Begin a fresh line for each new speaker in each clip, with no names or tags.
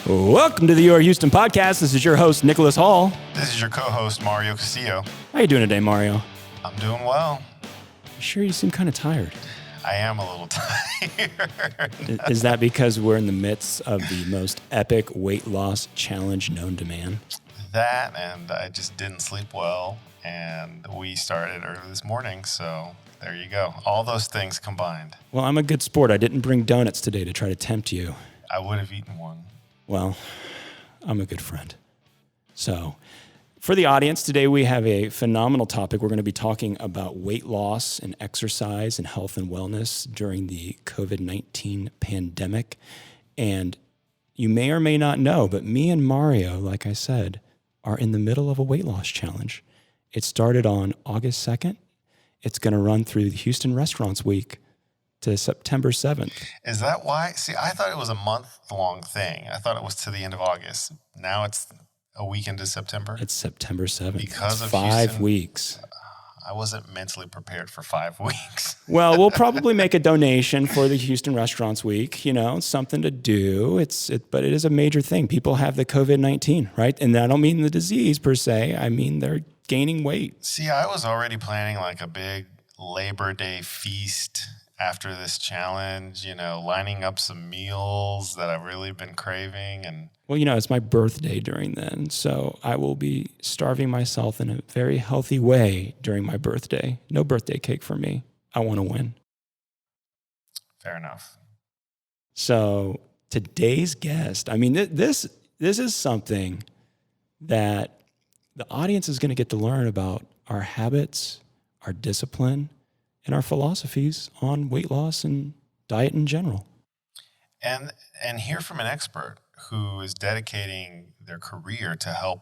Welcome to the Your Houston podcast. This is your host, Nicholas Hall.
This is your co-host, Mario Castillo.
How you doing today, Mario?
I'm doing well.
Sure, you seem kind of tired.
I am a little tired.
Is that because we're in the midst of the most epic weight loss challenge known to man?
That, and I just didn't sleep well, and we started early this morning, so there you go. All those things combined.
Well, I'm a good sport. I didn't bring donuts today to try to tempt you.
I would have eaten one.
Well, I'm a good friend. So, for the audience, today we have a phenomenal topic. We're going to be talking about weight loss and exercise and health and wellness during the COVID-19 pandemic. And you may or may not know, but me and Mario, like I said, are in the middle of a weight loss challenge. It started on August 2nd. It's going to run through the Houston Restaurants Week to September 7th.
Is that why? See, I thought it was a month-long thing. I thought it was to the end of August. Now it's a week into September?
It's September 7th.
Because
it's
of
5
Houston?
weeks.
I wasn't mentally prepared for 5 weeks.
Well, we'll probably make a donation for the Houston Restaurants Week. You know, it's something to do. But it is a major thing. People have the COVID-19, right? And I don't mean the disease per se. I mean they're gaining weight.
See, I was already planning like a big Labor Day feast after this challenge, you know, lining up some meals that I've really been craving. And
well, you know, it's my birthday during then, so I will be starving myself in a very healthy way during my birthday. No birthday cake for me. I want to win.
Fair enough.
So today's guest, I mean, this is something that the audience is going to get to learn about our habits, our discipline, and our philosophies on weight loss and diet in general.
And hear from an expert who is dedicating their career to help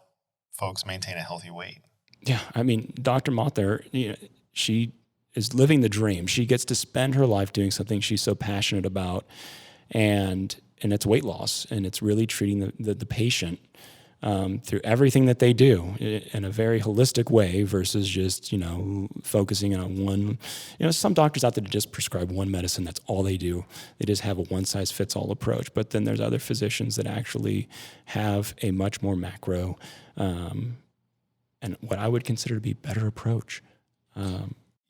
folks maintain a healthy weight.
Yeah, I mean, Dr. Mathur, you know, she is living the dream. She gets to spend her life doing something she's so passionate about, and it's weight loss, and it's really treating the patient through everything that they do in a very holistic way versus just, you know, focusing on one. You know, some doctors out there just prescribe one medicine. That's all they do. They just have a one-size-fits-all approach. But then there's other physicians that actually have a much more macro and what I would consider to be better approach.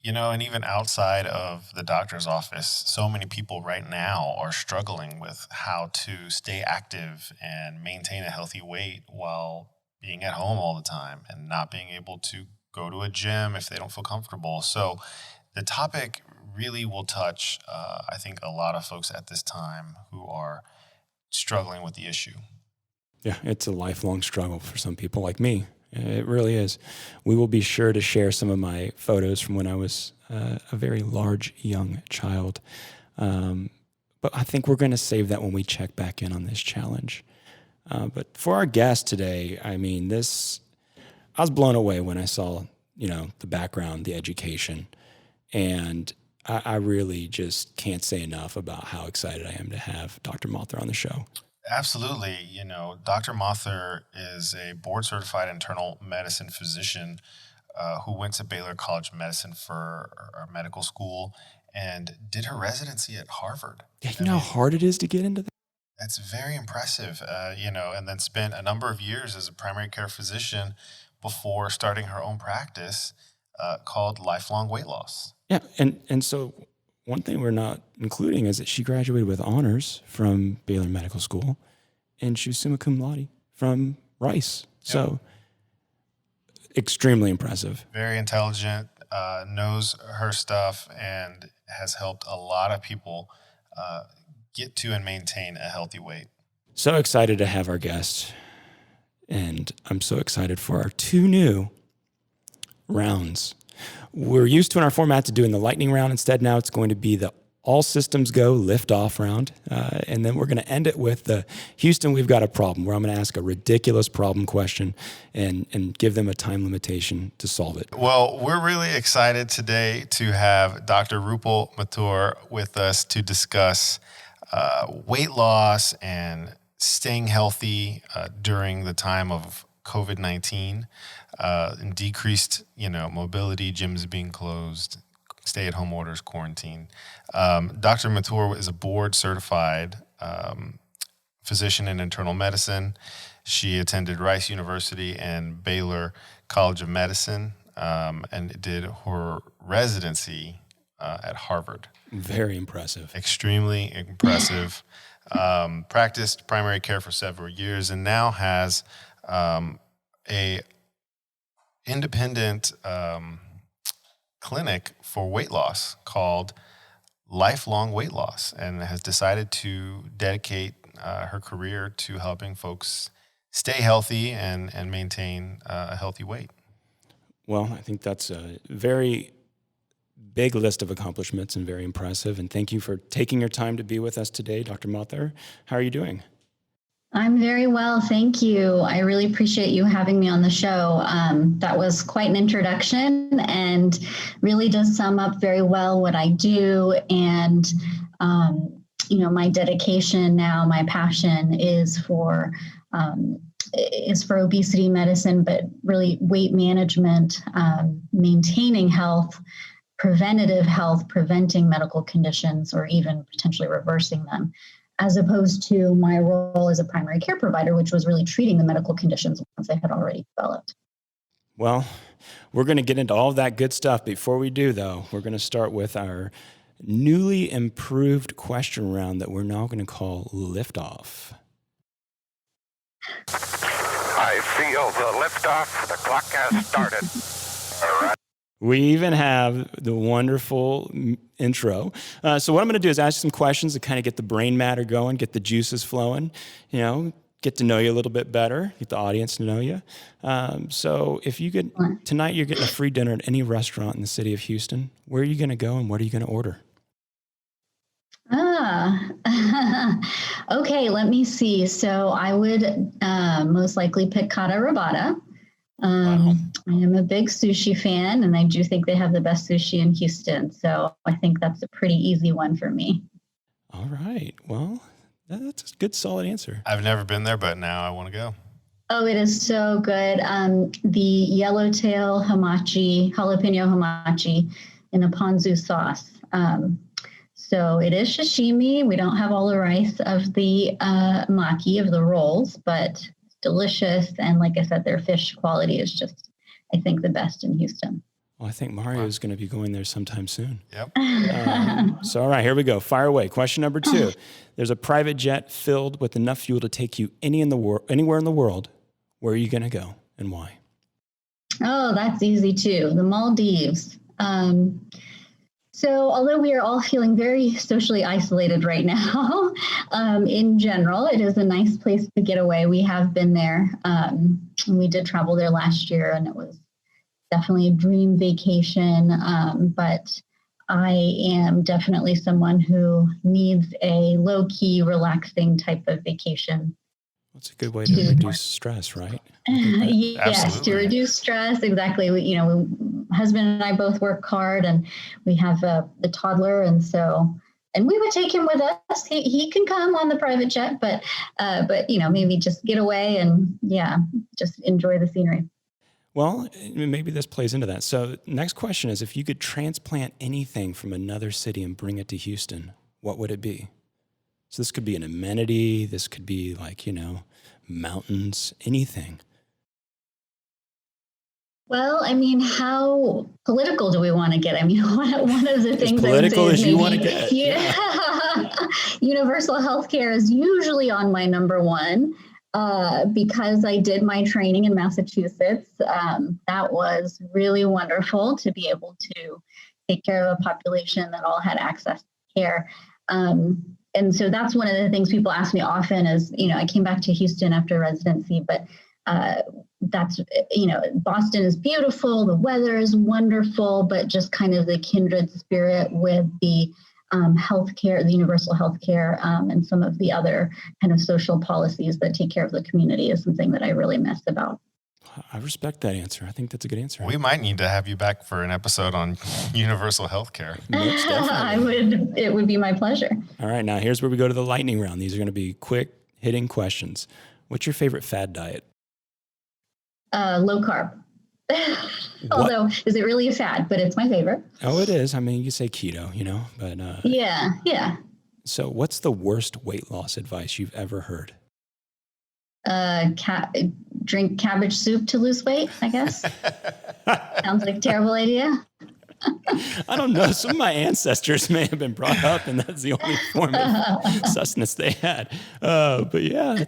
You know, and even outside of the doctor's office, so many people right now are struggling with how to stay active and maintain a healthy weight while being at home all the time and not being able to go to a gym if they don't feel comfortable. So the topic really will touch, I think, a lot of folks at this time who are struggling with the issue.
Yeah, it's a lifelong struggle for some people like me. It really is. We will be sure to share some of my photos from when I was a very large young child. But I think we're going to save that when we check back in on this challenge. But for our guest today, I mean, I was blown away when I saw, you know, the background, the education. And I really just can't say enough about how excited I am to have Dr. Mathur on the show.
Absolutely. You know, Dr. Mathur is a board-certified internal medicine physician who went to Baylor College of Medicine for medical school and did her residency at Harvard.
Yeah, you know how hard it is to get into that?
That's very impressive, you know, and then spent a number of years as a primary care physician before starting her own practice called Lifelong Weight Loss.
Yeah, and so one thing we're not including is that she graduated with honors from Baylor Medical School, and she was summa cum laude from Rice. Yep. So extremely impressive.
Very intelligent, knows her stuff, and has helped a lot of people get to and maintain a healthy weight.
So excited to have our guest, and I'm so excited for our 2 new rounds. We're used to in our format to doing the lightning round. Instead, now it's going to be the all systems go lift off round. And then we're going to end it with the Houston, we've got a problem, where I'm going to ask a ridiculous problem question and give them a time limitation to solve it.
Well, we're really excited today to have Dr. Rupal Mathur with us to discuss weight loss and staying healthy during the time of COVID-19 and decreased, mobility, gyms being closed, stay-at-home orders, quarantine. Dr. Mathur is a board-certified physician in internal medicine. She attended Rice University and Baylor College of Medicine, and did her residency at Harvard.
Very impressive.
Extremely impressive. Practiced primary care for several years, and now has a independent clinic for weight loss called Lifelong Weight Loss, and has decided to dedicate her career to helping folks stay healthy and maintain a healthy weight.
Well, I think that's a very big list of accomplishments and very impressive. And thank you for taking your time to be with us today, Dr. Mathur. How are you doing?
I'm very well, thank you. I really appreciate you having me on the show. That was quite an introduction and really does sum up very well what I do. And, my dedication now, my passion is for obesity medicine, but really weight management, maintaining health, preventative health, preventing medical conditions, or even potentially reversing them, as opposed to my role as a primary care provider, which was really treating the medical conditions once they had already developed.
Well, we're going to get into all of that good stuff. Before we do, though, we're going to start with our newly improved question round that we're now going to call Liftoff.
I feel the liftoff. The clock has started.
We even have the wonderful intro. So what I'm going to do is ask you some questions to kind of get the brain matter going, get the juices flowing, get to know you a little bit better, get the audience to know you. So if you could, tonight you're getting a free dinner at any restaurant in the city of Houston, where are you going to go and what are you going to order?
Okay, let me see. So I would most likely pick Kata Rabata.
Wow.
I am a big sushi fan, and I do think they have the best sushi in Houston. So I think that's a pretty easy one for me.
All right. Well, that's a good, solid answer.
I've never been there, but now I want to go.
Oh, it is so good. The yellowtail jalapeno hamachi in a ponzu sauce. So it is sashimi. We don't have all the rice of the maki, of the rolls, but it's delicious. And like I said, their fish quality is just, I think, the best in Houston.
Well, I think Mario is going to be going there sometime soon.
Yep.
So, all right, here we go. Fire away. Question number 2. There's a private jet filled with enough fuel to take you anywhere in the world. Where are you going to go and why?
Oh, that's easy too. The Maldives. So although we are all feeling very socially isolated right now, in general, it is a nice place to get away. We have been there. We did travel there last year, and it was definitely a dream vacation. But I am definitely someone who needs a low-key, relaxing type of vacation.
That's a good way to reduce stress, right?
Yes,
Absolutely.
to reduce stress. Exactly. Husband and I both work hard, and we have a toddler, and we would take him with us. He can come on the private jet, but maybe just get away and just enjoy the scenery.
Well, maybe this plays into that. So next question is, if you could transplant anything from another city and bring it to Houston, what would it be? So this could be an amenity. This could be mountains, anything.
Well, how political do we want to get? One of the things
as political
I would say
as you want to get.
Universal healthcare is usually on my number one. Because I did my training in Massachusetts, that was really wonderful to be able to take care of a population that all had access to care. And so that's one of the things people ask me often is, I came back to Houston after residency, but Boston is beautiful, the weather is wonderful, but just kind of the kindred spirit with the healthcare, the universal healthcare, and some of the other kind of social policies that take care of the community is something that I really miss about.
I respect that answer. I think that's a good answer.
We might need to have you back for an episode on universal healthcare.
Most definitely.
It would be my pleasure.
All right, now here's where we go to the lightning round. These are going to be quick hitting questions. What's your favorite fad diet?
Low carb. Although, is it really a fad? But it's my favorite.
Oh, it is. You say keto, but...
Yeah.
So what's the worst weight loss advice you've ever heard?
Drink cabbage soup to lose weight, I guess. Sounds like a terrible idea.
I don't know. Some of my ancestors may have been brought up, and that's the only form of sustenance they had. But yeah,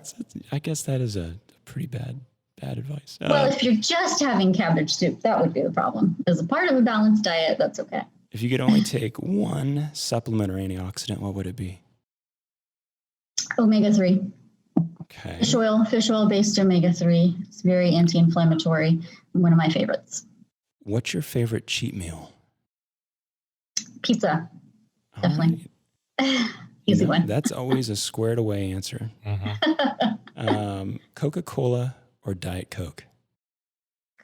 I guess that is a pretty bad advice.
Well, if you're just having cabbage soup, that would be the problem. As a part of a balanced diet, that's okay.
If you could only take one supplement or antioxidant, what would it be?
Omega-3.
Okay.
Fish oil based omega-3. It's very anti-inflammatory. One of my favorites.
What's your favorite cheat meal?
Pizza. Definitely. Right. Easy one.
That's always a squared away answer. Mm-hmm. Coca-Cola or Diet Coke?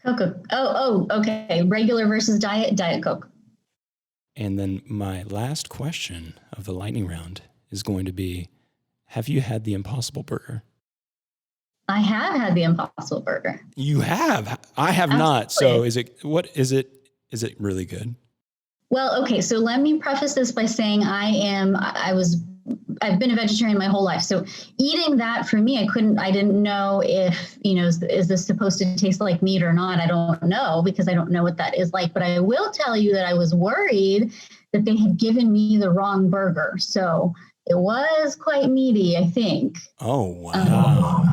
Coca. Okay. Regular versus Diet Coke.
And then my last question of the lightning round is going to be, have you had the Impossible Burger?
I have had the Impossible Burger.
You have? I have not. So is it really good?
Well, okay. So let me preface this by saying I've been a vegetarian my whole life. So eating that for me, I didn't know if, is this supposed to taste like meat or not? I don't know because I don't know what that is like, but I will tell you that I was worried that they had given me the wrong burger. So it was quite meaty, I think.
Oh, wow.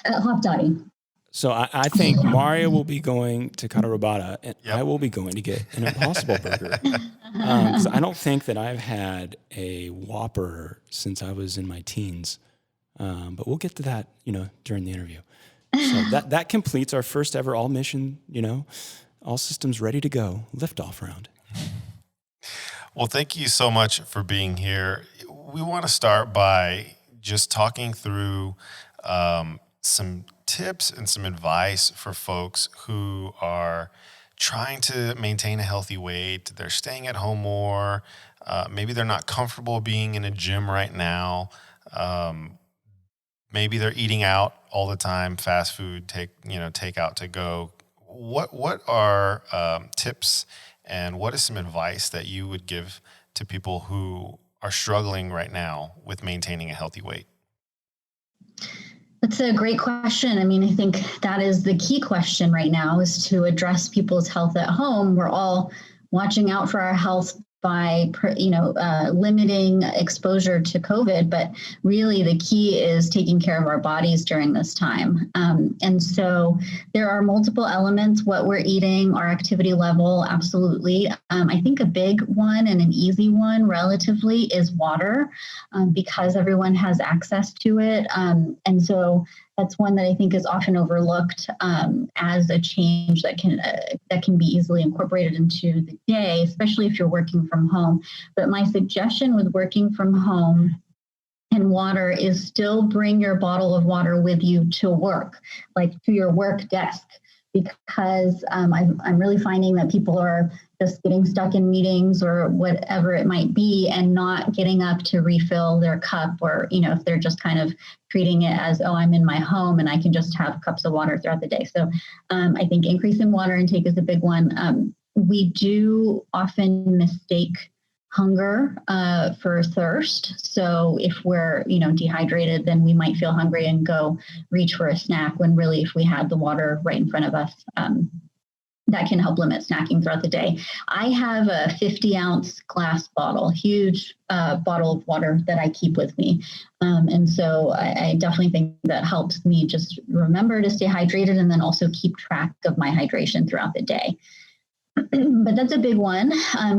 Hot dotty.
So I think Mario will be going to Cara Robata, and I will be going to get an Impossible Burger. Because I don't think that I've had a Whopper since I was in my teens. But we'll get to that, during the interview. So that completes our first ever all mission, all systems ready to go, liftoff round.
Well, thank you so much for being here. We want to start by just talking through some tips and some advice for folks who are trying to maintain a healthy weight. They're staying at home more. Maybe they're not comfortable being in a gym right now. Maybe they're eating out all the time, fast food, take out to go. What are tips and what is some advice that you would give to people who are struggling right now with maintaining a healthy weight?
That's a great question. I mean, I think that is the key question right now, is to address people's health at home. We're all watching out for our health by, limiting exposure to COVID, but really the key is taking care of our bodies during this time. And so there are multiple elements: what we're eating, our activity level, absolutely. I think a big one and an easy one relatively is water, because everyone has access to it. And so that's one that I think is often overlooked as a change that can be easily incorporated into the day, especially if you're working from home. But my suggestion with working from home and water is still bring your bottle of water with you to work, like to your work desk, because I'm really finding that people are just getting stuck in meetings or whatever it might be and not getting up to refill their cup, or, if they're just kind of treating it as, I'm in my home and I can just have cups of water throughout the day. So I think increase in water intake is a big one. We do often mistake hunger for thirst. So if we're, dehydrated, then we might feel hungry and go reach for a snack, when really if we had the water right in front of us, that can help limit snacking throughout the day. I have a 50-ounce glass bottle, huge bottle of water that I keep with me. And so I definitely think that helps me just remember to stay hydrated and then also keep track of my hydration throughout the day. But that's a big one.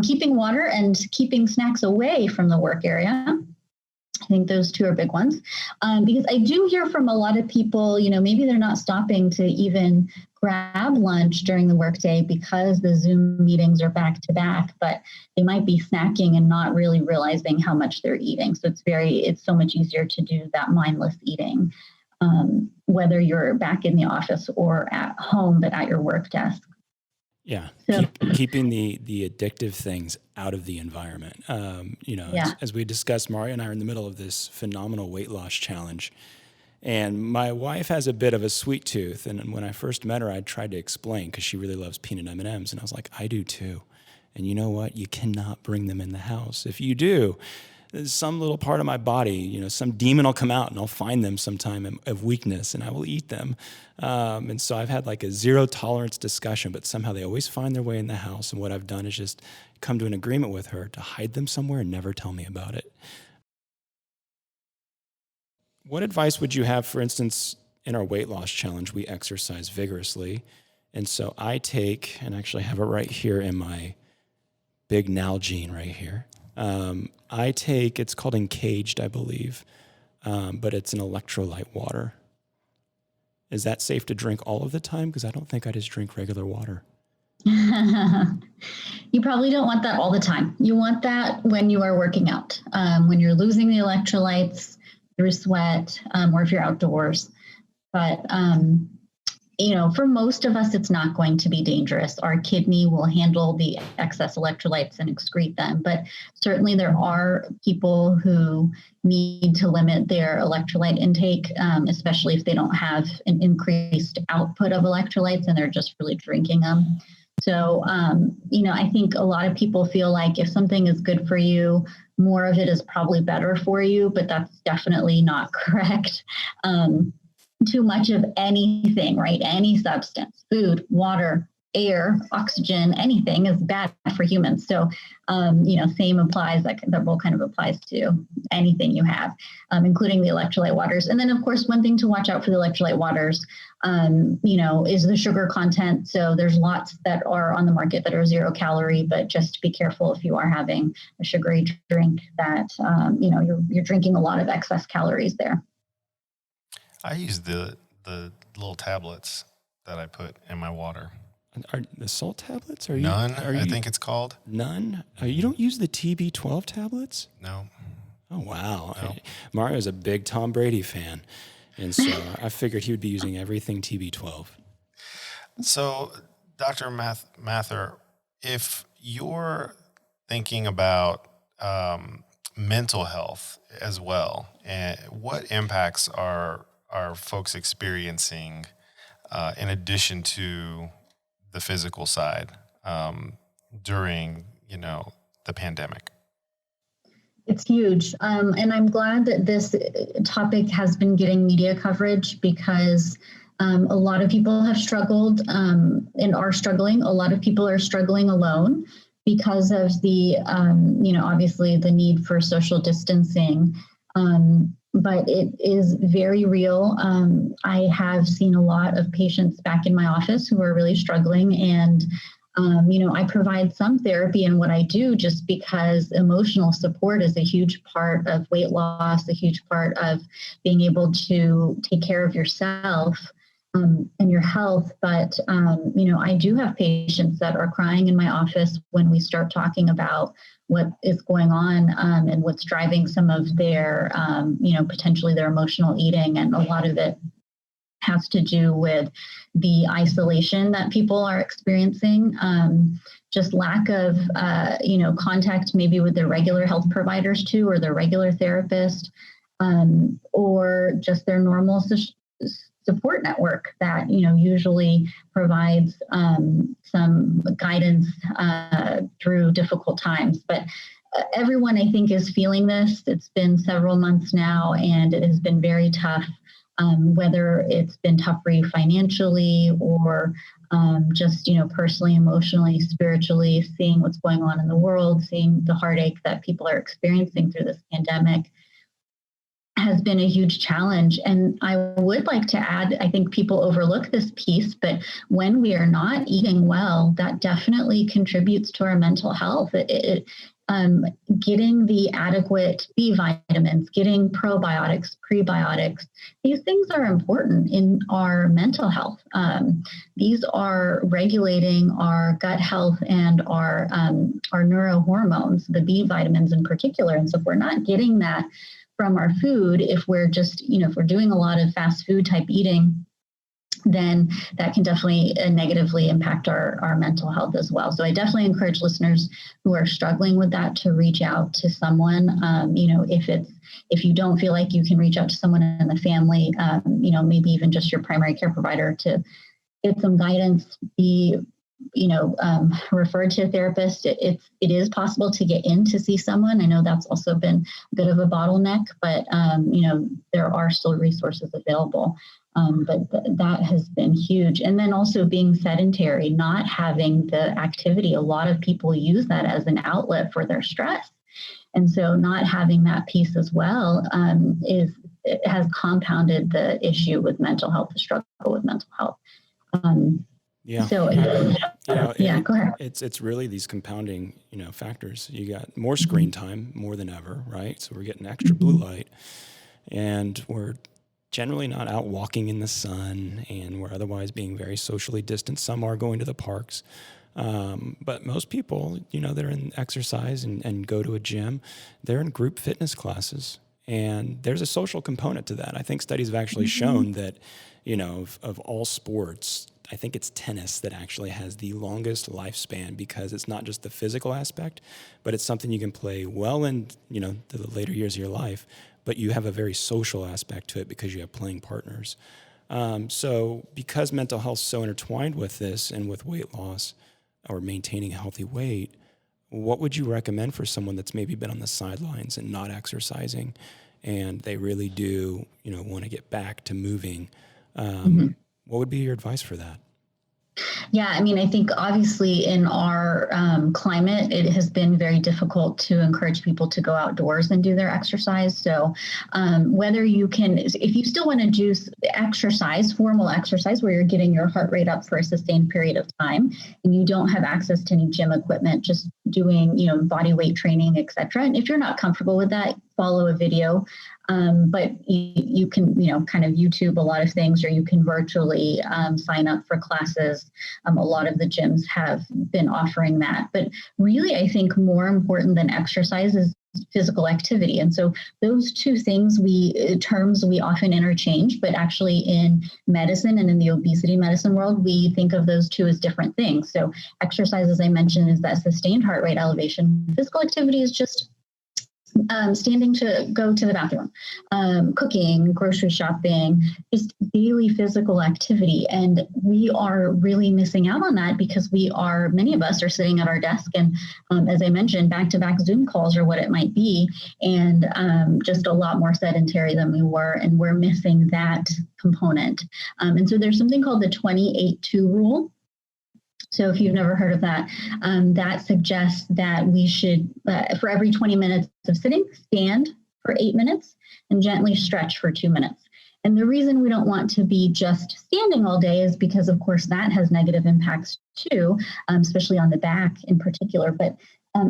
Keeping water and keeping snacks away from the work area. I think those two are big ones. Because I do hear from a lot of people, maybe they're not stopping to even grab lunch during the workday because the Zoom meetings are back to back, but they might be snacking and not really realizing how much they're eating. So it's so much easier to do that mindless eating, whether you're back in the office or at home, but at your work desk.
Yeah, keeping the addictive things out of the environment. As we discussed, Mario and I are in the middle of this phenomenal weight loss challenge. And my wife has a bit of a sweet tooth. And when I first met her, I tried to explain, because she really loves peanut M&Ms. And I was like, I do too. And you know what? You cannot bring them in the house. If you do, some little part of my body, some demon will come out and I'll find them sometime of weakness and I will eat them. And so I've had like a zero tolerance discussion, but somehow they always find their way in the house. And what I've done is just come to an agreement with her to hide them somewhere and never tell me about it. What advice would you have, for instance, in our weight loss challenge, we exercise vigorously. And so I take, and actually have it right here in my big Nalgene right here. I take, it's called Encaged, I believe, but it's an electrolyte water. Is that safe to drink all of the time? Because I don't think I just drink regular water.
You probably don't want that all the time. You want that when you are working out, when you're losing the electrolytes through sweat, or if you're outdoors. But, for most of us, it's not going to be dangerous. Our kidney will handle the excess electrolytes and excrete them. But certainly there are people who need to limit their electrolyte intake, especially if they don't have an increased output of electrolytes and they're just really drinking them. So, I think a lot of people feel like if something is good for you, more of it is probably better for you, but that's definitely not correct. Too much of anything, right? Any substance, food, water, air, oxygen, anything is bad for humans. So, same applies, that rule kind of applies to anything you have, including the electrolyte waters. And then, of course, one thing to watch out for the electrolyte waters, is the sugar content. So there's lots that are on the market that are 0 calorie, but just be careful if you are having a sugary drink that, you're drinking a lot of excess calories there.
I use the little tablets that I put in my water.
Are the salt tablets?
None, I think it's called.
None? You don't use the TB12 tablets?
No.
Oh, wow.
No.
Mario's a big Tom Brady fan. And so I figured he would be using everything TB12.
So, Dr. Mathur, if you're thinking about mental health as well, and what impacts are folks experiencing in addition to the physical side during, the pandemic?
It's huge. And I'm glad that this topic has been getting media coverage because a lot of people have struggled and are struggling. A lot of people are struggling alone because of the, obviously the need for social distancing. But it is very real. I have seen a lot of patients back in my office who are really struggling, and I provide some therapy in what I do just because emotional support is a huge part of weight loss, a huge part of being able to take care of yourself and your health. But, I do have patients that are crying in my office when we start talking about what is going on and what's driving some of their, potentially their emotional eating. And a lot of it has to do with the isolation that people are experiencing, just lack of, contact maybe with their regular health providers too, or their regular therapist, or just their normal support network that, usually provides some guidance through difficult times. But everyone, I think, is feeling this. It's been several months now, and it has been very tough. Whether it's been tough for you financially or just, personally, emotionally, spiritually, seeing what's going on in the world, seeing the heartache that people are experiencing through this pandemic has been a huge challenge. And I would like to add, I think people overlook this piece, but when we are not eating well, that definitely contributes to our mental health. Getting the adequate B vitamins, getting probiotics, prebiotics, these things are important in our mental health. These are regulating our gut health and our neurohormones, the B vitamins in particular. And so if we're not getting that from our food, if we're just, if we're doing a lot of fast food type eating, then that can definitely negatively impact our mental health as well. So I definitely encourage listeners who are struggling with that to reach out to someone. If you don't feel like you can reach out to someone in the family, maybe even just your primary care provider to get some guidance, be referred to a therapist. It is possible to get in to see someone. I know that's also been a bit of a bottleneck, but there are still resources available. But that has been huge. And then also being sedentary, not having the activity. A lot of people use that as an outlet for their stress. And so not having that piece as well it has compounded the issue with mental health, the struggle with mental health.
Yeah.
So, go ahead.
It's really these compounding, factors. You got more screen time, more than ever, right? So we're getting extra blue light, and we're generally not out walking in the sun, and we're otherwise being very socially distant. Some are going to the parks. But most people, they're in exercise and go to a gym. They're in group fitness classes. And there's a social component to that. I think studies have actually shown that, of all sports, I think it's tennis that actually has the longest lifespan, because it's not just the physical aspect, but it's something you can play well in, to the later years of your life, but you have a very social aspect to it because you have playing partners. So because mental health is so intertwined with this and with weight loss or maintaining a healthy weight, what would you recommend for someone that's maybe been on the sidelines and not exercising, and they really do, want to get back to moving? What would be your advice for that?
Yeah, I think obviously in our climate, it has been very difficult to encourage people to go outdoors and do their exercise. So whether you can, if you still want to do exercise, formal exercise, where you're getting your heart rate up for a sustained period of time, and you don't have access to any gym equipment, just doing, body weight training, et cetera. And if you're not comfortable with that, follow a video. But you can, kind of YouTube a lot of things, or you can virtually sign up for classes. A lot of the gyms have been offering that. But really, I think more important than exercise is physical activity. And so those two things terms we often interchange, but actually in medicine and in the obesity medicine world, we think of those two as different things. So exercise, as I mentioned, is that sustained heart rate elevation. Physical activity is just standing to go to the bathroom, cooking, grocery shopping, just daily physical activity. And we are really missing out on that because many of us are sitting at our desk and, as I mentioned, back-to-back Zoom calls or what it might be, and just a lot more sedentary than we were, and we're missing that component. And so there's something called the 28-2 rule. So if you've never heard of that, that suggests that we should, for every 20 minutes of sitting, stand for 8 minutes and gently stretch for 2 minutes. And the reason we don't want to be just standing all day is because, of course, that has negative impacts too, especially on the back in particular. But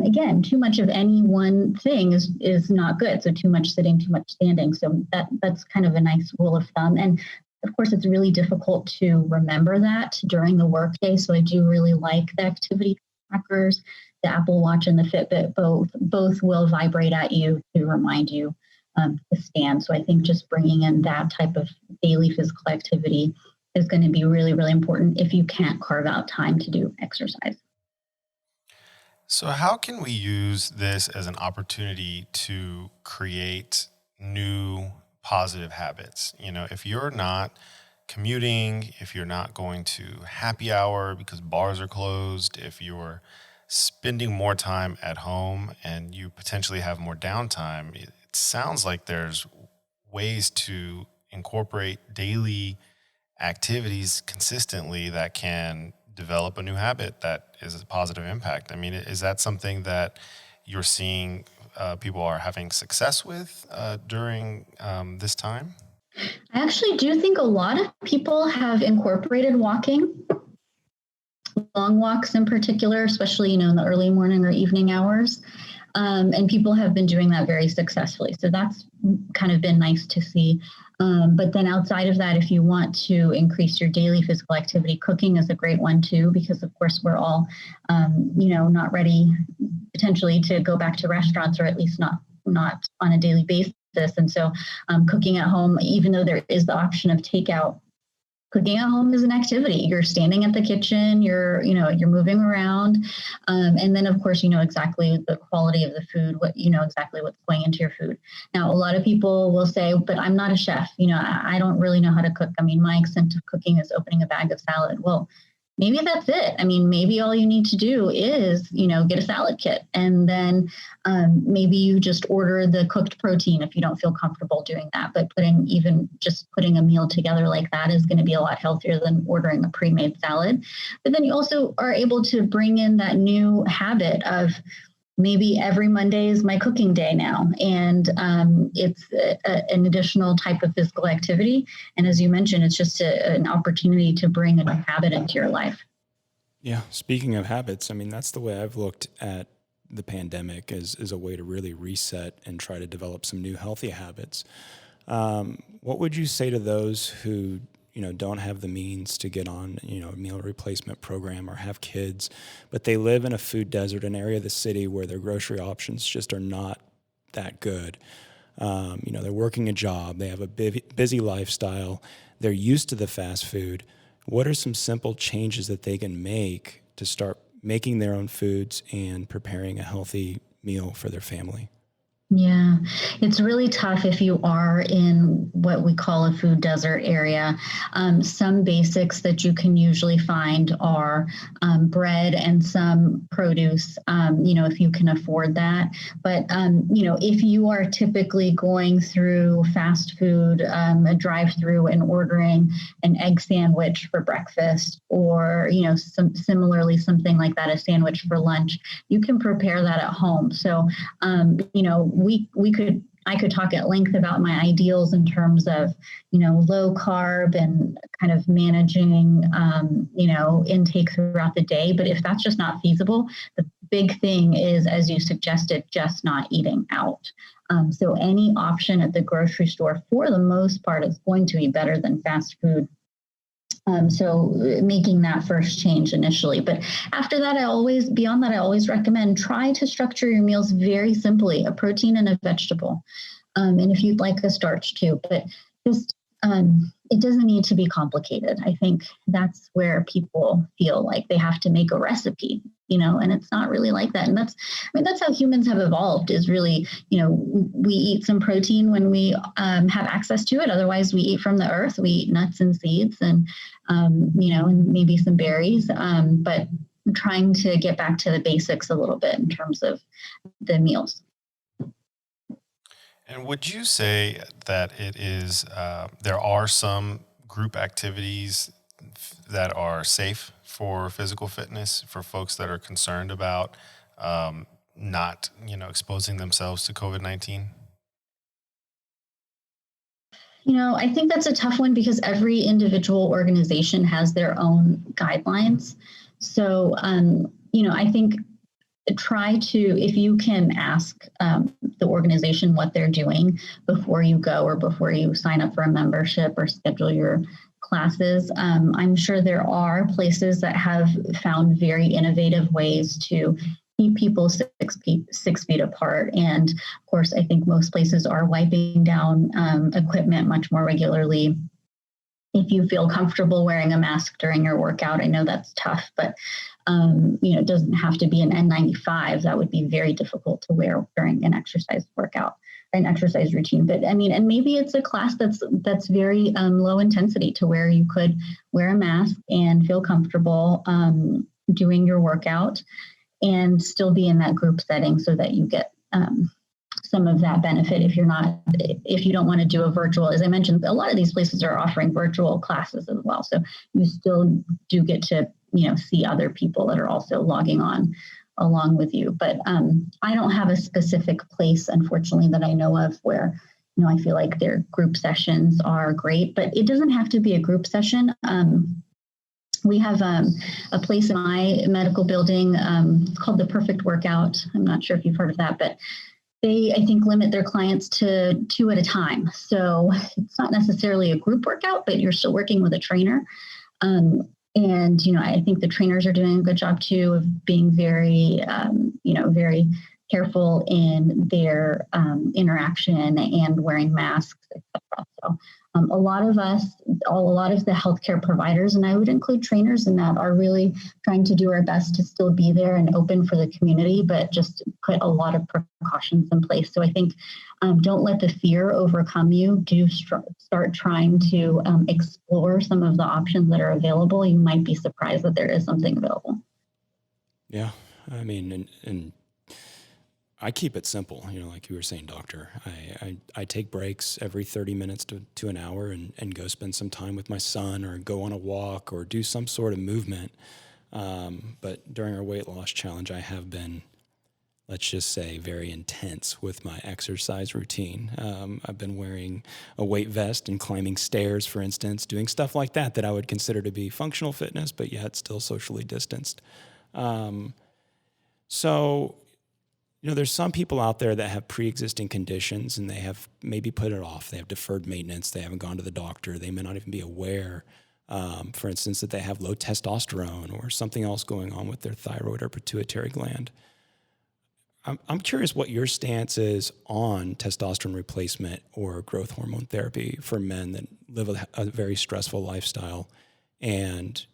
again, too much of any one thing is not good. So too much sitting, too much standing. So that's kind of a nice rule of thumb. And of course, it's really difficult to remember that during the workday. So I do really like the activity trackers. The Apple Watch and the Fitbit both will vibrate at you to remind you to stand. So I think just bringing in that type of daily physical activity is going to be really, really important if you can't carve out time to do exercise.
So how can we use this as an opportunity to create new positive habits? If you're not commuting, if you're not going to happy hour because bars are closed, if you're spending more time at home and you potentially have more downtime, it sounds like there's ways to incorporate daily activities consistently that can develop a new habit that is a positive impact. Is that something that you're seeing people are having success with during this time?
I actually do think a lot of people have incorporated walking, long walks in particular, especially, in the early morning or evening hours. And people have been doing that very successfully. So that's kind of been nice to see. But then outside of that, if you want to increase your daily physical activity, cooking is a great one too, because of course we're all, not ready potentially to go back to restaurants, or at least not on a daily basis. And so cooking at home, even though there is the option of takeout, cooking at home is an activity. You're standing at the kitchen, you're moving around. And then of course, exactly the quality of the food, exactly what's going into your food. Now, a lot of people will say, but I'm not a chef. I don't really know how to cook. My extent of cooking is opening a bag of salad. Well, maybe that's it. I mean, maybe all you need to do is, get a salad kit, and then maybe you just order the cooked protein if you don't feel comfortable doing that. But putting a meal together like that is going to be a lot healthier than ordering a pre-made salad. But then you also are able to bring in that new habit of, maybe every Monday is my cooking day now, and it's an additional type of physical activity. And as you mentioned, it's just an opportunity to bring a new habit into your life.
Yeah. Speaking of habits, I mean, that's the way I've looked at the pandemic as a way to really reset and try to develop some new healthy habits. What would you say to those who don't have the means to get on, a meal replacement program or have kids, but they live in a food desert, an area of the city where their grocery options just are not that good? They're working a job, they have a busy lifestyle, they're used to the fast food. What are some simple changes that they can make to start making their own foods and preparing a healthy meal for their family?
Yeah, it's really tough if you are in what we call a food desert area. Some basics that you can usually find are bread and some produce, if you can afford that. But, if you are typically going through fast food, a drive-through, and ordering an egg sandwich for breakfast, or, similarly, something like that, a sandwich for lunch, you can prepare that at home. So, I could talk at length about my ideals in terms of, low carb and kind of managing, intake throughout the day. But if that's just not feasible, the big thing is, as you suggested, just not eating out. So any option at the grocery store, for the most part, is going to be better than fast food. So making that first change initially. But after that, I always recommend try to structure your meals very simply: a protein and a vegetable. And if you'd like a starch too, but just it doesn't need to be complicated. I think that's where people feel like they have to make a recipe, and it's not really like that. And that's how humans have evolved, is really, we eat some protein when we have access to it. Otherwise, we eat from the earth. We eat nuts and seeds and maybe some berries. But I'm trying to get back to the basics a little bit in terms of the meals.
And would you say that it is, there are some group activities that are safe for physical fitness for folks that are concerned about not, exposing themselves to COVID-19?
I think that's a tough one because every individual organization has their own guidelines. So, I think try to, if you can ask the organization what they're doing before you go or before you sign up for a membership or schedule your classes. I'm sure there are places that have found very innovative ways to keep people 6 feet apart. And of course, I think most places are wiping down equipment much more regularly. If you feel comfortable wearing a mask during your workout, I know that's tough, but it doesn't have to be an N95. That would be very difficult to wear during an exercise workout, an exercise routine. But and maybe it's a class that's very low intensity, to where you could wear a mask and feel comfortable doing your workout and still be in that group setting, so that you get some of that benefit. If you don't want to do a virtual, as I mentioned, a lot of these places are offering virtual classes as well. So you still do get to, see other people that are also logging on along with you. But I don't have a specific place, unfortunately, that I know of where, I feel like their group sessions are great, but it doesn't have to be a group session. We have a place in my medical building called the Perfect Workout. I'm not sure if you've heard of that, but they, I think, limit their clients to 2 at a time. So it's not necessarily a group workout, but you're still working with a trainer. And, I think the trainers are doing a good job too of being very, very careful in their interaction and wearing masks, etc. So a lot of the healthcare providers, and I would include trainers in that, are really trying to do our best to still be there and open for the community, but just put a lot of precautions in place. So I think Don't let the fear overcome you. Do start trying to explore some of the options that are available. You might be surprised that there is something available.
Yeah. I mean, and I keep it simple, like you were saying, doctor. I take breaks every 30 minutes to an hour and go spend some time with my son or go on a walk or do some sort of movement. But during our weight loss challenge, I have been, let's just say, very intense with my exercise routine. I've been wearing a weight vest and climbing stairs, for instance, doing stuff like that I would consider to be functional fitness, but yet still socially distanced. So, there's some people out there that have pre-existing conditions and they have maybe put it off. They have deferred maintenance. They haven't gone to the doctor. They may not even be aware, for instance, that they have low testosterone or something else going on with their thyroid or pituitary gland. I'm curious what your stance is on testosterone replacement or growth hormone therapy for men that live a very stressful lifestyle and,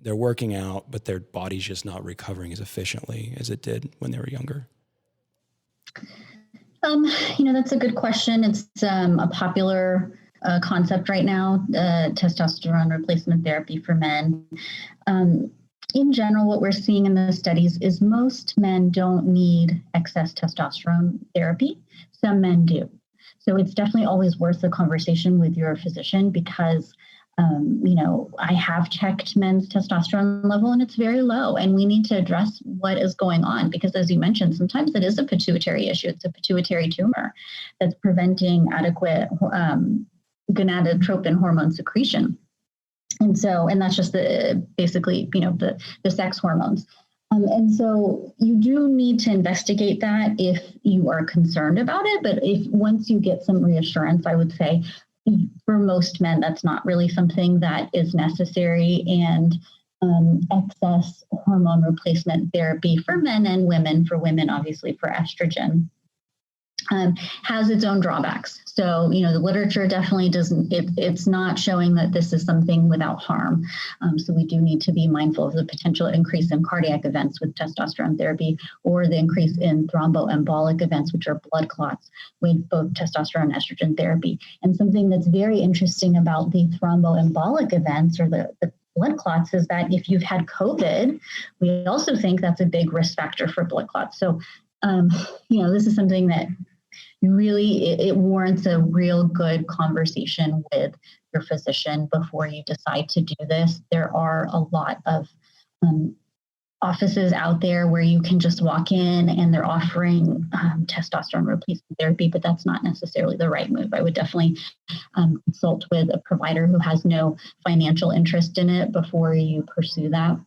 they're working out, but their body's just not recovering as efficiently as it did when they were younger.
That's a good question. It's a popular concept right now, testosterone replacement therapy for men. In general, what we're seeing in the studies is most men don't need excess testosterone therapy. Some men do. So it's definitely always worth a conversation with your physician because I have checked men's testosterone level and it's very low, and we need to address what is going on because, as you mentioned, sometimes it is a pituitary issue. It's a pituitary tumor that's preventing adequate gonadotropin hormone secretion. And that's just the sex hormones. And so you do need to investigate that if you are concerned about it. But once you get some reassurance, I would say, for most men, that's not really something that is necessary. And excess hormone replacement therapy for men and women, for women, obviously for estrogen, has its own drawbacks. So, the literature definitely it's not showing that this is something without harm. So we do need to be mindful of the potential increase in cardiac events with testosterone therapy or the increase in thromboembolic events, which are blood clots with both testosterone and estrogen therapy. And something that's very interesting about the thromboembolic events or the blood clots is that if you've had COVID, we also think that's a big risk factor for blood clots. So, this is something that really, it warrants a real good conversation with your physician before you decide to do this. There are a lot of offices out there where you can just walk in and they're offering testosterone replacement therapy, but that's not necessarily the right move. I would definitely consult with a provider who has no financial interest in it before you pursue that.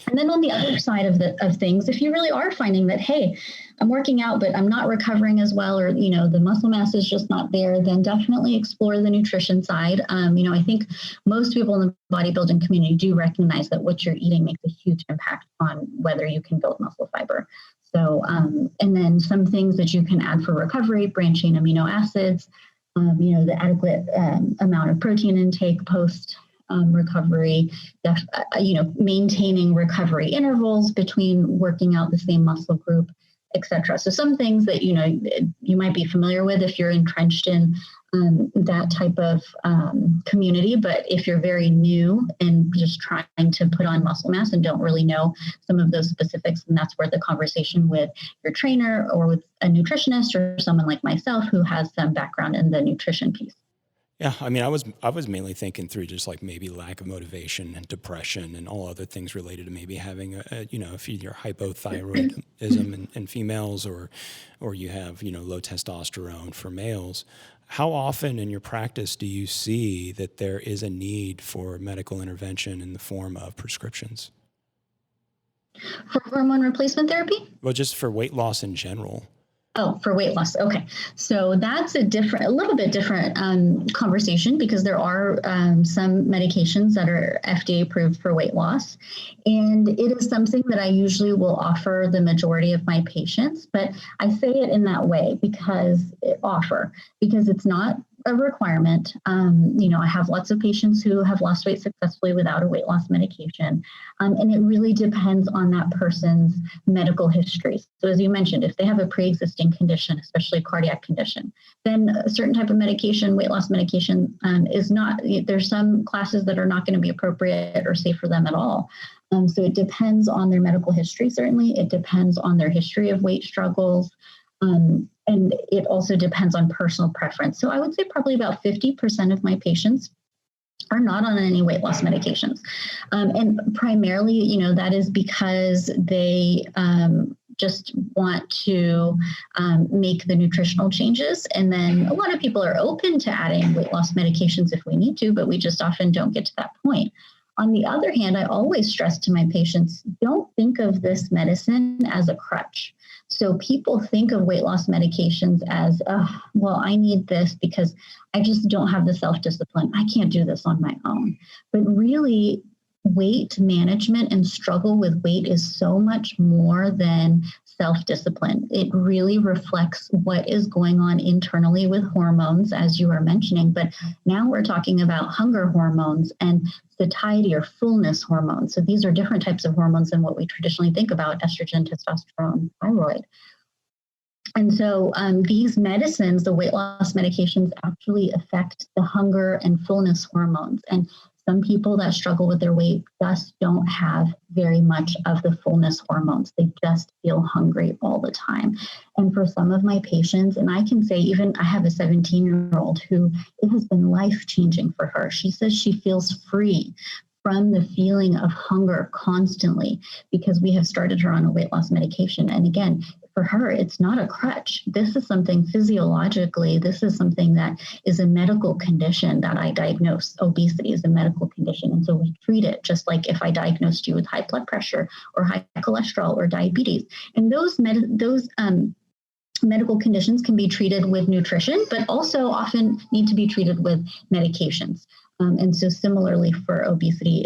And then on the other side of things, if you really are finding that, hey, I'm working out, but I'm not recovering as well, or, the muscle mass is just not there, then definitely explore the nutrition side. I think most people in the bodybuilding community do recognize that what you're eating makes a huge impact on whether you can build muscle fiber. So, and then some things that you can add for recovery, branching amino acids, the adequate amount of protein intake post recovery, maintaining recovery intervals between working out the same muscle group, etc. So some things that, you might be familiar with if you're entrenched in that type of community. But if you're very new and just trying to put on muscle mass and don't really know some of those specifics, then that's where the conversation with your trainer or with a nutritionist or someone like myself who has some background in the nutrition piece.
Yeah, I mean, I was mainly thinking through just like maybe lack of motivation and depression and all other things related to maybe having if you're hypothyroidism in females or you have low testosterone for males. How often in your practice do you see that there is a need for medical intervention in the form of prescriptions?
For hormone replacement therapy?
Well, just for weight loss in general.
Oh, for weight loss. Okay. So that's a little bit different conversation because there are some medications that are FDA approved for weight loss. And it is something that I usually will offer the majority of my patients, but I say it in that way because it's not a requirement. I have lots of patients who have lost weight successfully without a weight loss medication. And it really depends on that person's medical history. So as you mentioned, if they have a pre-existing condition, especially a cardiac condition, then a certain type of medication, weight loss medication, is not, there's some classes that are not going to be appropriate or safe for them at all. So it depends on their medical history, certainly. It depends on their history of weight struggles. And it also depends on personal preference. So I would say probably about 50% of my patients are not on any weight loss medications. And primarily, that is because they just want to make the nutritional changes. And then a lot of people are open to adding weight loss medications if we need to, but we just often don't get to that point. On the other hand, I always stress to my patients, don't think of this medicine as a crutch. So people think of weight loss medications as, I need this because I just don't have the self-discipline. I can't do this on my own. But really, weight management and struggle with weight is so much more than self-discipline. It really reflects what is going on internally with hormones, as you were mentioning. But now we're talking about hunger hormones and satiety or fullness hormones. So these are different types of hormones than what we traditionally think about: estrogen, testosterone, thyroid. And so these medicines, the weight loss medications, actually affect the hunger and fullness hormones. And some people that struggle with their weight just don't have very much of the fullness hormones. They just feel hungry all the time. And for some of my patients, and I can say even I have a 17-year-old who it has been life-changing for her. She says she feels free from the feeling of hunger constantly because we have started her on a weight loss medication. And again, for her, it's not a crutch. This is something physiologically, this is something that is a medical condition that I diagnose. Obesity is a medical condition. And so we treat it just like if I diagnosed you with high blood pressure or high cholesterol or diabetes. And those medical conditions can be treated with nutrition, but also often need to be treated with medications. And so similarly for obesity,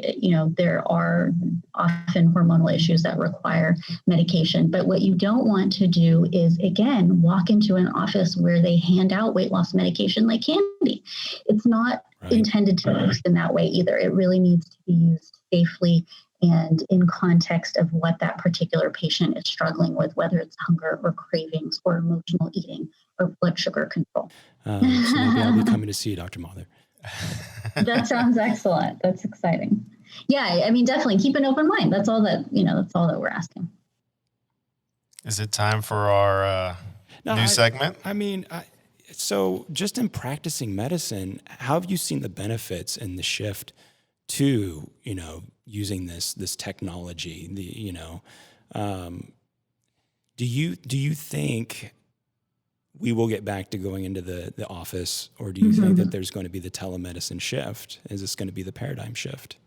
there are often hormonal issues that require medication. But what you don't want to do is, again, walk into an office where they hand out weight loss medication like candy. It's not intended to be used in that way either. It really needs to be used safely and in context of what that particular patient is struggling with, whether it's hunger or cravings or emotional eating or blood sugar control.
So maybe I'll be coming to see you, Dr. Mathur.
That sounds excellent. That's exciting. Yeah, I mean, definitely keep an open mind. That's all that we're asking.
Is it time for our new segment?
So just in practicing medicine, how have you seen the benefits and the shift to, using this technology? Do you think we will get back to going into the office, or do you think that there's going to be the telemedicine shift? Is this going to be the paradigm shift?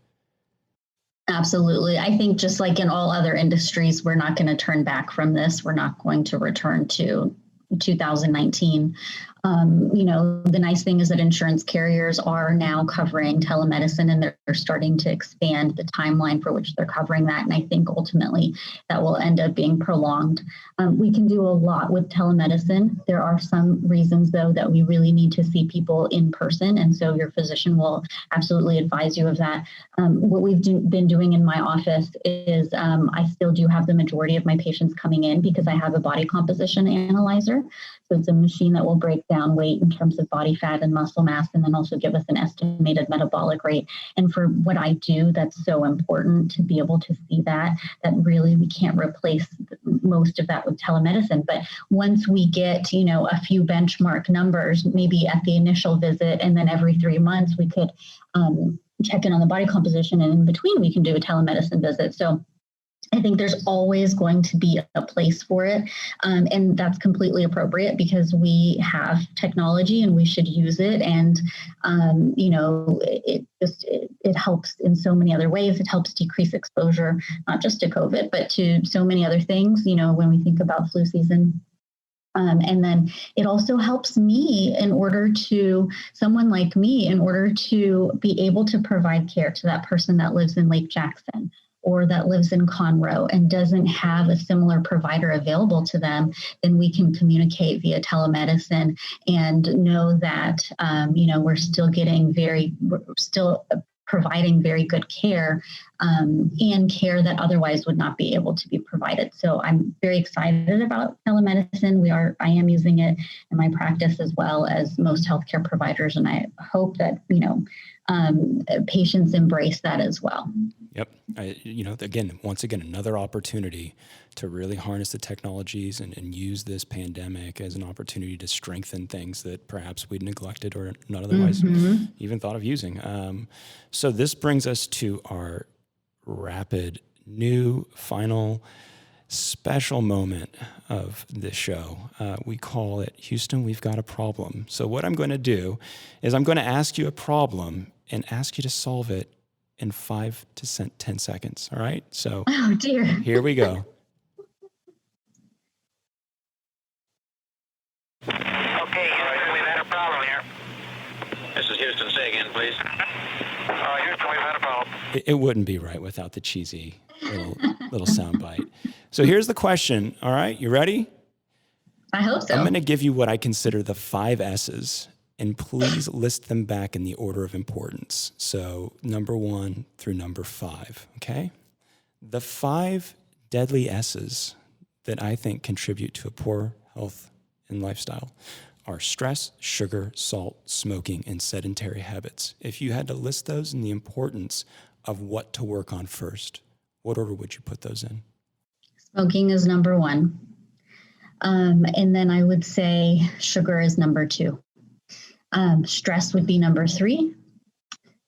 Absolutely. I think just like in all other industries, we're not going to turn back from this. We're not going to return to 2019. The nice thing is that insurance carriers are now covering telemedicine, and they're starting to expand the timeline for which they're covering that. And I think ultimately that will end up being prolonged. We can do a lot with telemedicine. There are some reasons, though, that we really need to see people in person. And so your physician will absolutely advise you of that. What we've been doing in my office is I still do have the majority of my patients coming in because I have a body composition analyzer. So it's a machine that will break down weight in terms of body fat and muscle mass, and then also give us an estimated metabolic rate. And for what I do, that's so important to be able to see that really we can't replace most of that with telemedicine. But once we get, a few benchmark numbers, maybe at the initial visit, and then every 3 months we could check in on the body composition, and in between we can do a telemedicine visit. So I think there's always going to be a place for it. And that's completely appropriate because we have technology and we should use it. And, it helps in so many other ways. It helps decrease exposure, not just to COVID, but to so many other things, when we think about flu season. And then it also helps me someone like me, in order to be able to provide care to that person that lives in Lake Jackson, or that lives in Conroe and doesn't have a similar provider available to them, then we can communicate via telemedicine and know that, we're still providing very good care and care that otherwise would not be able to be provided. So I'm very excited about telemedicine. I am using it in my practice as well as most healthcare providers. And I hope that, patients embrace that as well.
Yep. Once again, another opportunity to really harness the technologies and use this pandemic as an opportunity to strengthen things that perhaps we'd neglected or not otherwise even thought of using. So this brings us to our rapid new final special moment of this show. We call it Houston, We've Got a Problem. So what I'm going to do is I'm going to ask you a problem and ask you to solve it in 5 to 10 seconds. All right. So
oh dear,
here we go.
Okay, Houston, we've had a problem here. This is Houston. Say again, please. Houston, we've had a problem.
It wouldn't be right without the cheesy little sound bite. So here's the question. All right. You ready?
I hope so.
I'm going to give you what I consider the 5 S's, and please list them back in the order of importance. So number 1 through number 5. Okay. The 5 deadly S's that I think contribute to a poor health and lifestyle are stress, sugar, salt, smoking, and sedentary habits. If you had to list those in the importance of what to work on first, what order would you put those in?
Smoking is number 1. And then I would say sugar is number 2. Stress would be number 3.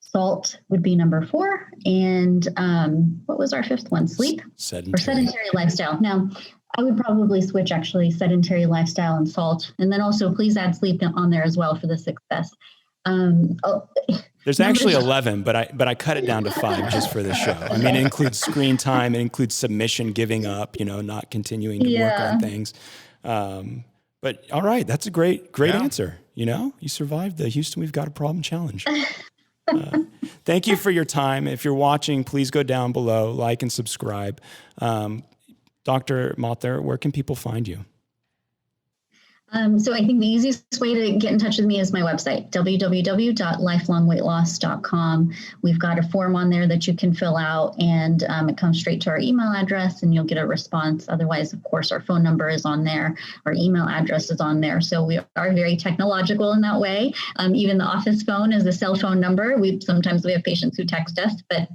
Salt would be number 4. And what was our 5th one? Sleep? Sedentary lifestyle. Now, I would probably switch actually sedentary lifestyle and salt. And then also please add sleep on there as well for the success.
There's actually 11, but I cut it down to 5 just for this show. I mean, it includes screen time, it includes submission, giving up, not continuing to work on things. But all right, that's a great answer. You survived the Houston We've Got a Problem challenge. Thank you for your time. If you're watching, please go down below, like and subscribe. Dr. Mathur, where can people find you?
So I think the easiest way to get in touch with me is my website, www.lifelongweightloss.com. We've got a form on there that you can fill out, and it comes straight to our email address and you'll get a response. Otherwise, of course, our phone number is on there. Our email address is on there. So we are very technological in that way. Even the office phone is a cell phone number. Sometimes we have patients who text us, but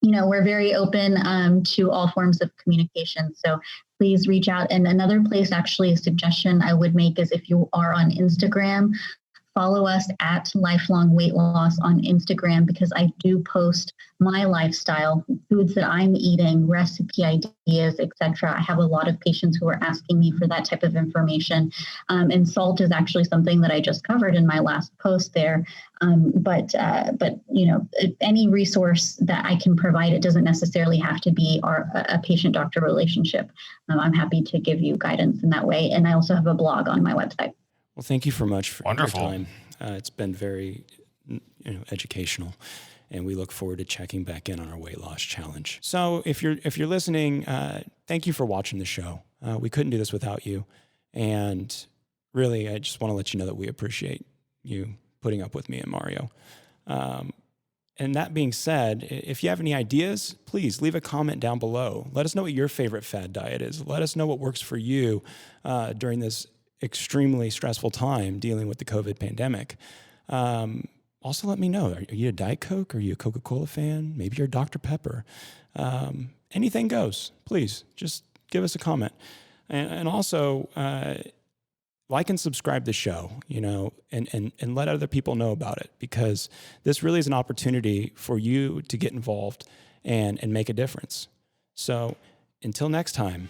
we're very open to all forms of communication. So please reach out. And another place, actually, a suggestion I would make is if you are on Instagram, follow us at Lifelong Weight Loss on Instagram, because I do post my lifestyle, foods that I'm eating, recipe ideas, etc. I have a lot of patients who are asking me for that type of information. And salt is actually something that I just covered in my last post there. But any resource that I can provide, it doesn't necessarily have to be a patient-doctor relationship. I'm happy to give you guidance in that way. And I also have a blog on my website.
Well, thank you so much for
Wonderful.
your time. It's been very educational, and we look forward to checking back in on our weight loss challenge. So if you're listening, thank you for watching the show. We couldn't do this without you. And really, I just want to let you know that we appreciate you putting up with me and Mario. And that being said, if you have any ideas, please leave a comment down below. Let us know what your favorite fad diet is. Let us know what works for you during this extremely stressful time dealing with the COVID pandemic. Also, let me know, are you a Diet Coke? Are you a Coca-Cola fan? Maybe you're a Dr. Pepper. Anything goes. Please, just give us a comment. And also, like and subscribe to the show, and let other people know about it, because this really is an opportunity for you to get involved and make a difference. So until next time.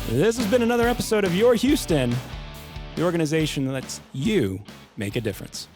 This has been another episode of Your Houston, the organization that lets you make a difference.